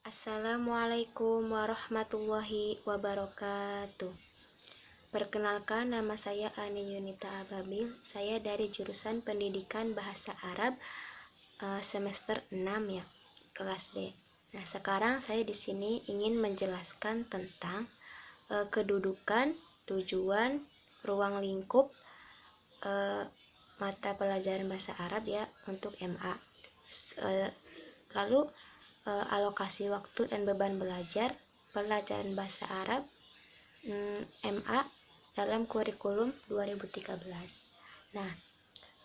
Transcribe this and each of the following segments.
Assalamualaikum warahmatullahi wabarakatuh. Perkenalkan, nama saya Ani Yunita Ababil. Saya dari jurusan Pendidikan Bahasa Arab semester 6 ya, kelas D. Nah, sekarang saya di sini ingin menjelaskan tentang kedudukan, tujuan, ruang lingkup mata pelajaran bahasa Arab ya untuk MA. Lalu alokasi waktu dan beban belajar pelajaran bahasa Arab MA dalam kurikulum 2013. Nah,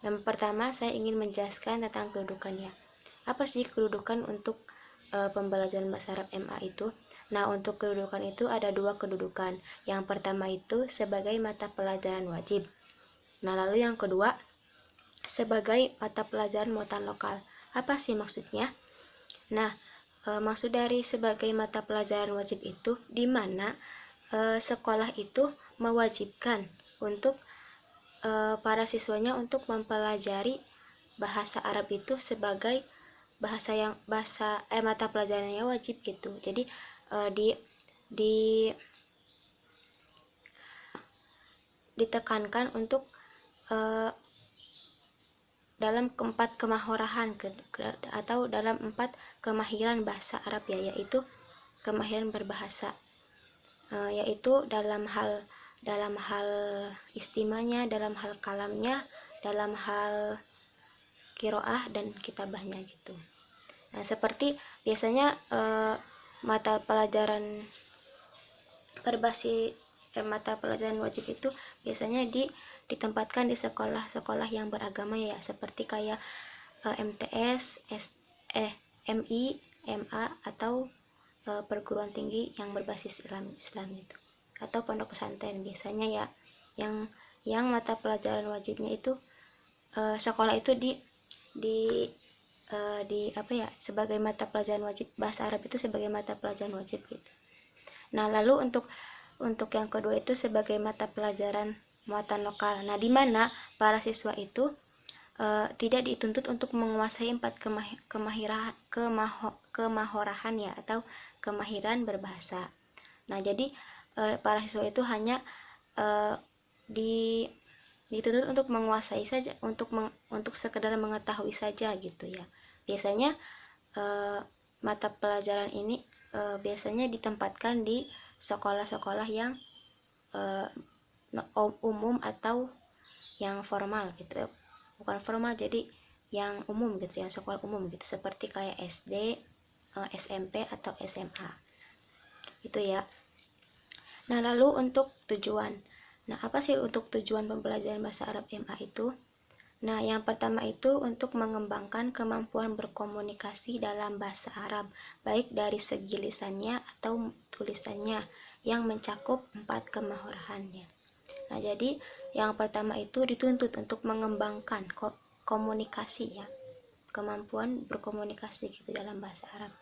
yang pertama saya ingin menjelaskan tentang kedudukannya. Apa sih kedudukan untuk pembelajaran bahasa Arab MA itu? Nah, untuk kedudukan itu ada dua kedudukan. Yang pertama itu sebagai mata pelajaran wajib. Nah, lalu yang kedua sebagai mata pelajaran muatan lokal. Apa sih maksudnya? Nah, maksud dari sebagai mata pelajaran wajib itu di mana sekolah itu mewajibkan untuk para siswanya untuk mempelajari bahasa Arab itu sebagai mata pelajarannya wajib gitu. Jadi di ditekankan untuk dalam keempat kemahorahan atau dalam 4 kemahiran bahasa Arab ya, yaitu kemahiran berbahasa, yaitu dalam hal istimanya, dalam hal kalamnya, dalam hal kiroah dan kitabahnya gitu. Nah, seperti biasanya mata pelajaran berbasis mata pelajaran wajib itu biasanya ditempatkan di sekolah-sekolah yang beragama ya, seperti kayak MTS, MI, MA atau perguruan tinggi yang berbasis Islam itu, atau pondok pesantren biasanya ya, yang mata pelajaran wajibnya itu sekolah itu di apa ya, sebagai mata pelajaran wajib bahasa Arab itu sebagai mata pelajaran wajib gitu. Nah, lalu untuk yang kedua itu sebagai mata pelajaran muatan lokal. Nah, di mana para siswa itu tidak dituntut untuk menguasai 4 kemahorahan ya, atau kemahiran berbahasa. Nah, jadi para siswa itu hanya dituntut untuk menguasai saja, untuk sekedar mengetahui saja gitu ya. Biasanya mata pelajaran ini biasanya ditempatkan di sekolah-sekolah yang umum atau yang formal gitu ya. Bukan formal, jadi yang umum gitu ya, sekolah umum gitu, seperti kayak SD, SMP atau SMA itu ya. Nah, lalu untuk tujuan. Nah, apa sih untuk tujuan pembelajaran bahasa Arab MA itu? Nah, yang pertama itu untuk mengembangkan kemampuan berkomunikasi dalam bahasa Arab, baik dari segi lisannya atau tulisannya, yang mencakup 4 kemahorahannya. Nah, jadi yang pertama itu dituntut untuk mengembangkan komunikasi ya, kemampuan berkomunikasi gitu dalam bahasa Arab.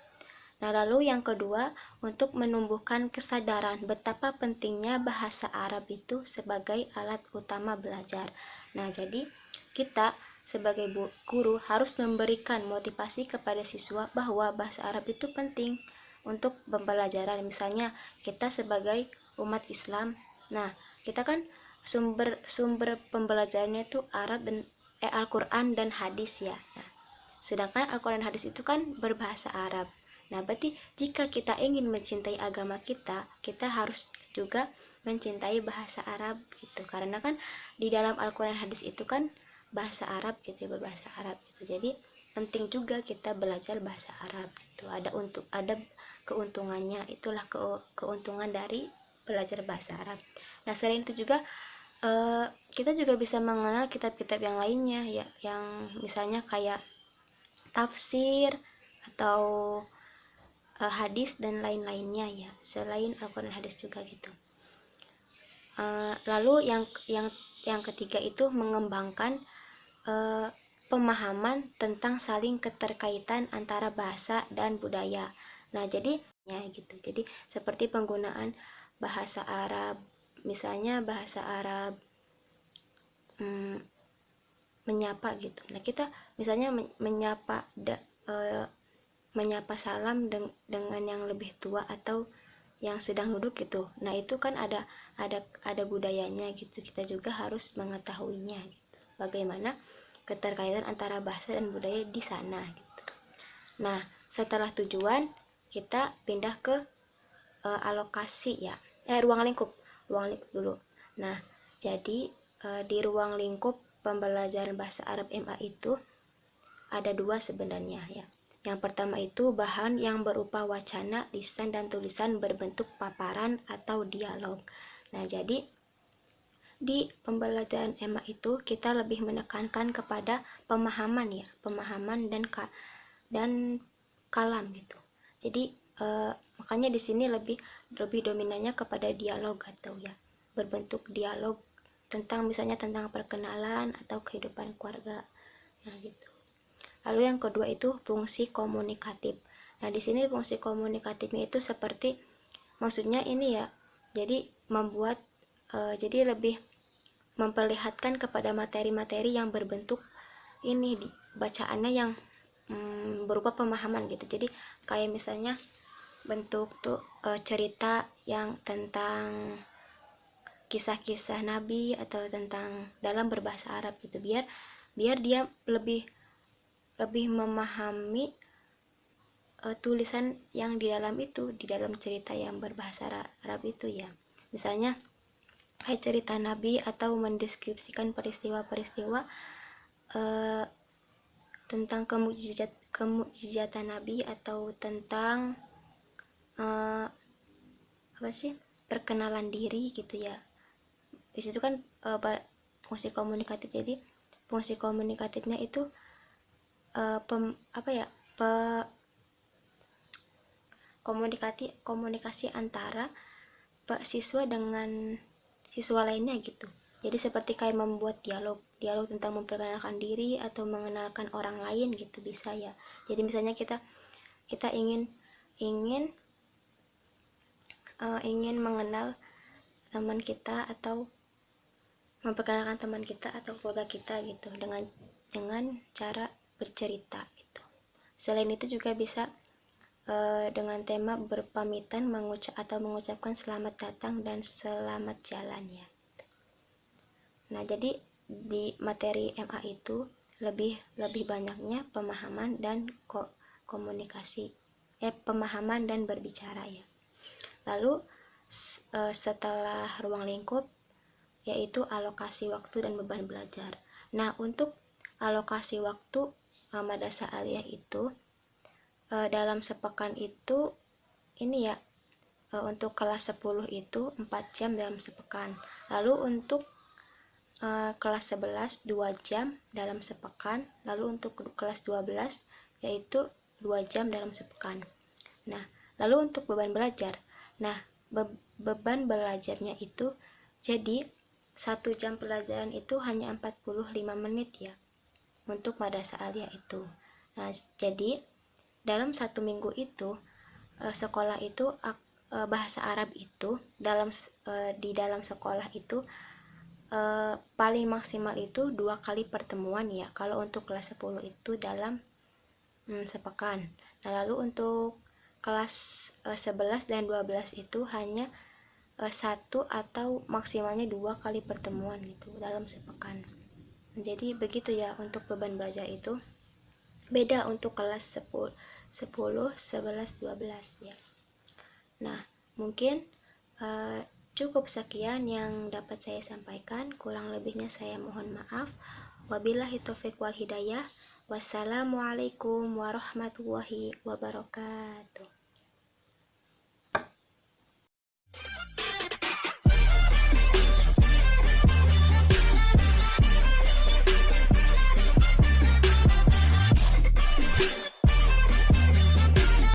Nah, lalu yang kedua untuk menumbuhkan kesadaran betapa pentingnya bahasa Arab itu sebagai alat utama belajar. Nah, jadi kita sebagai guru harus memberikan motivasi kepada siswa bahwa bahasa Arab itu penting untuk pembelajaran. Misalnya kita sebagai umat Islam, nah kita kan sumber pembelajarannya itu Arab dan Al-Quran dan hadis ya. Nah, sedangkan Al-Quran dan hadis itu kan berbahasa Arab. Nah, berarti jika kita ingin mencintai agama kita, kita harus juga mencintai bahasa Arab gitu. Karena kan di dalam Al-Quran dan hadis itu kan bahasa Arab gitu, berbahasa Arab gitu. Jadi penting juga kita belajar bahasa Arab gitu. Ada keuntungannya, itulah keuntungan dari belajar bahasa Arab. Nah, selain itu juga kita juga bisa mengenal kitab-kitab yang lainnya ya, yang misalnya kayak tafsir atau hadis dan lain-lainnya ya, selain Al-Quran hadis juga gitu. Lalu yang ketiga itu mengembangkan pemahaman tentang saling keterkaitan antara bahasa dan budaya. Nah, jadi ya gitu. Jadi seperti penggunaan bahasa Arab, misalnya bahasa Arab menyapa gitu. Nah, kita misalnya menyapa menyapa salam dengan yang lebih tua atau yang sedang duduk gitu. Nah, itu kan ada budayanya gitu. Kita juga harus mengetahuinya gitu. Bagaimana keterkaitan antara bahasa dan budaya di sana gitu. Nah, setelah tujuan kita pindah ke alokasi ya. Ruang lingkup dulu. Nah, jadi di ruang lingkup pembelajaran bahasa Arab MA itu ada dua sebenarnya ya. Yang pertama itu bahan yang berupa wacana, lisan, dan tulisan berbentuk paparan atau dialog. Nah, jadi di pembelajaran MA itu kita lebih menekankan kepada pemahaman ya, pemahaman dan kalam gitu. Jadi makanya di sini lebih dominannya kepada dialog atau ya, berbentuk dialog tentang misalnya tentang perkenalan atau kehidupan keluarga. Nah, gitu. Lalu yang kedua itu fungsi komunikatif. Nah, di sini fungsi komunikatifnya itu seperti maksudnya ini ya. Jadi membuat jadi lebih memperlihatkan kepada materi-materi yang berbentuk ini bacaannya yang berupa pemahaman gitu. Jadi kayak misalnya bentuk tuh cerita yang tentang kisah-kisah Nabi atau tentang dalam berbahasa Arab gitu, biar dia lebih memahami tulisan yang di dalam cerita yang berbahasa Arab itu ya. Misalnya kayak cerita Nabi atau mendeskripsikan peristiwa-peristiwa tentang kemukjizatan Nabi atau tentang apa sih, perkenalan diri gitu ya. Di situ kan fungsi komunikatif. Jadi fungsi komunikatifnya itu komunikasi antara siswa dengan siswa lainnya gitu. Jadi seperti kayak membuat dialog tentang memperkenalkan diri atau mengenalkan orang lain gitu, bisa ya. Jadi misalnya kita ingin mengenal teman kita atau memperkenalkan teman kita atau keluarga kita gitu dengan cara bercerita gitu. Selain itu juga bisa dengan tema berpamitan mengucapkan selamat datang dan selamat jalan ya. Nah, jadi di materi MA itu lebih banyaknya pemahaman dan komunikasi, pemahaman dan berbicara ya. Lalu setelah ruang lingkup yaitu alokasi waktu dan beban belajar. Nah, untuk alokasi waktu madrasah aliyah itu dalam sepekan itu ini ya, untuk kelas 10 itu 4 jam dalam sepekan. Lalu untuk kelas 11 2 jam dalam sepekan. Lalu untuk kelas 12 yaitu 2 jam dalam sepekan. Nah, lalu untuk beban belajar. Nah, beban belajarnya itu jadi 1 jam pelajaran itu hanya 45 menit ya untuk madrasah aliyah itu. Nah, jadi dalam 1 minggu itu sekolah itu bahasa Arab itu di dalam sekolah itu paling maksimal itu 2 kali pertemuan ya, kalau untuk kelas 10 itu dalam sepekan. Nah, lalu untuk kelas 11 dan 12 itu hanya 1 atau maksimalnya 2 kali pertemuan gitu dalam sepekan. Jadi begitu ya untuk beban belajar itu. Beda untuk kelas 10, 11, 12 ya. Nah, mungkin cukup sekian yang dapat saya sampaikan. Kurang lebihnya saya mohon maaf. Wabillahi taufiq wal hidayah. Wassalamualaikum warahmatullahi wabarakatuh.